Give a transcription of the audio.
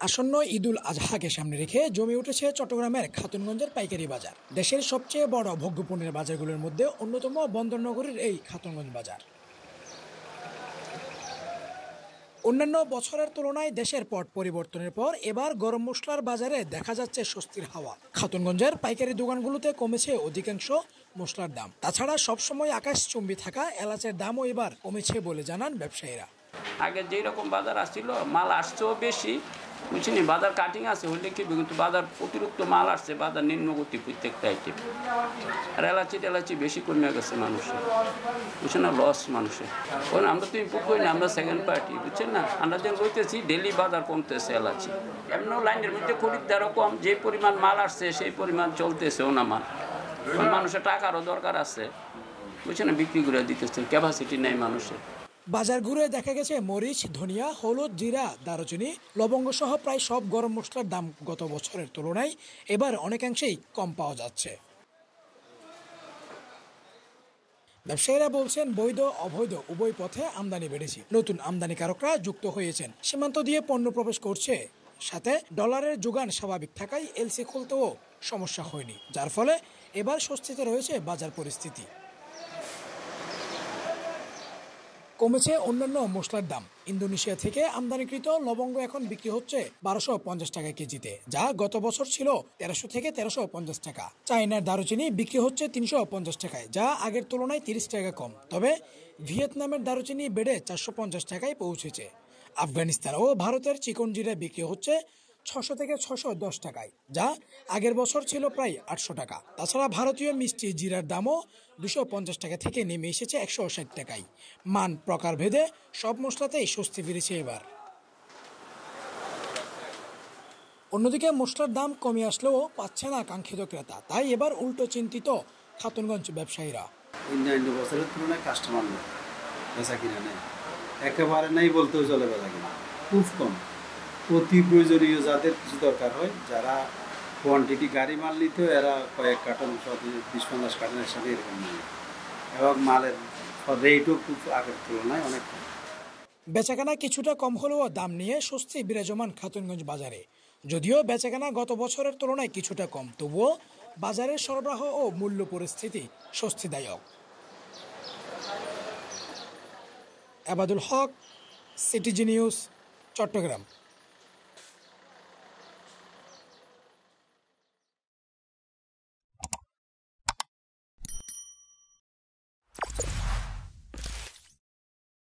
আসন্ন ঈদুল আজহাকে সামনে রেখে জমে উঠেছে চট্টগ্রামের খাতুনগঞ্জের পাইকারি বাজার। দেশের সবচেয়ে বড় ভোগ্যপণ্যের বাজারগুলোর মধ্যে অন্যতম বন্দরনগরীর এই খাতুনগঞ্জ বাজার। অন্যান্য বছরের তুলনায় দেশের পট পরিবর্তনের পর এবার গরম মশলার বাজারে দেখা যাচ্ছে স্বস্তির হাওয়া। খাতুনগঞ্জের পাইকারি দোকানগুলোতে কমেছে অধিকাংশ মশলার দাম। তাছাড়া সবসময় আকাশচুম্বী থাকা এলাচের দামও এবার কমেছে বলে জানান ব্যবসায়ীরা। আগে যেই রকম বাজার আসছিল, মাল আসছেও বেশি, বুঝছিনি, বাজার কাটিং আছে হইলে কি, কিন্তু বাজার অতিরিক্ত মাল আসছে, বাজার নিম্নগতি প্রত্যেকটা আইটেম। আর এলাচি বেশি কমে গেছে মানুষের, বুঝছেন না, লস মানুষের। কারণ আমরা তো ইম্পোর্ট করি না, আমরা সেকেন্ড পার্টি, বুঝছেন না। আমরা যেন রইতেছি ডেলি বাজার কমতেছে এলাচি। এমনও লাইনের মধ্যে খরিদ্দারও কম, যে পরিমাণ মাল আসছে সেই পরিমাণ চলতেছেও না মাল। মানুষের টাকারও দরকার আছে, বুঝছেন না, বিক্রি করে দিতেছে, ক্যাপাসিটি নেই মানুষের। বাজার ঘুরে দেখা গেছে মরিচ, ধনিয়া, হলুদ, জিরা, দারুচিনি, লবঙ্গ সহ প্রায় সব গরম মশলার দাম গত বছরের তুলনায় এবার অনেকাংশেই কম পাওয়া যাচ্ছে। ব্যবসায়ীরা বলছেন বৈধ অবৈধ উভয় পথে আমদানি বেড়েছে। নতুন আমদানিকারকরা যুক্ত হয়েছেন, সীমান্ত দিয়ে পণ্য প্রবেশ করছে, সাথে ডলারের যোগান স্বাভাবিক থাকায় এলসি খুলতেও সমস্যা হয়নি, যার ফলে এবার স্বস্তিতে রয়েছে বাজার পরিস্থিতি। কমেছে অন্যান্য মশলার দাম। ইন্দোনেশিয়া থেকে আমদানিকৃত লবঙ্গ এখন বিক্রি হচ্ছে 1250 টাকা কেজিতে, যা গত বছর ছিল 1300 থেকে 1350 টাকা। চায়নার দারুচিনি বিক্রি হচ্ছে 350 টাকায়, যা আগের তুলনায় 30 টাকা কম। তবে ভিয়েতনামের দারুচিনি বেড়ে 450 টাকায় পৌঁছেছে। আফগানিস্তান ও ভারতের চিকন জিরা বিক্রি হচ্ছে 600 থেকে 610 টাকায়, যা আগের বছর ছিল প্রায় 800 টাকা। তাছাড়া ভারতীয় মিষ্টি জিরার দামও 250 টাকা থেকে নেমে এসেছে 160 টাকায়। মান প্রকারভেদে সব মশলাতেই স্বস্তি ফিরেছে এবার। অন্যদিকে মশলার দাম কমে আসলেও পাচ্ছে না কাঙ্ক্ষিত ক্রেতা, তাই এবার উল্টো চিন্তিত খাতুনগঞ্জ ব্যবসায়ীরা। অন্যান্য বছরের তুলনায় কাস্টমার নেই, বেচা কিনা নেই, একেবারে নেই বলতেও চলে, বেচা কিনা খুব কম। অতি প্রয়োজনীয় যাদের কিছু দরকার হয়, যারা কোয়ান্টিটি গাড়ি মাল নিত, এরা কয়েক কার্টন 20-50 কার্টনের সাথে এরকম নেই, এবং মালের রেটও খুব আগের তুলনায় অনেক কম। বেচাকেনা কিছুটা কম হলেও দাম নিয়ে স্বস্তি বিরাজমান খাতুনগঞ্জ বাজারে। যদিও বেচাকেনা গত বছরের তুলনায় কিছুটা কম, তবুও বাজারের সরবরাহ ও মূল্য পরিস্থিতি স্বস্তিদায়ক। আবাদুল হক, সিটিজি নিউজ, চট্টগ্রাম।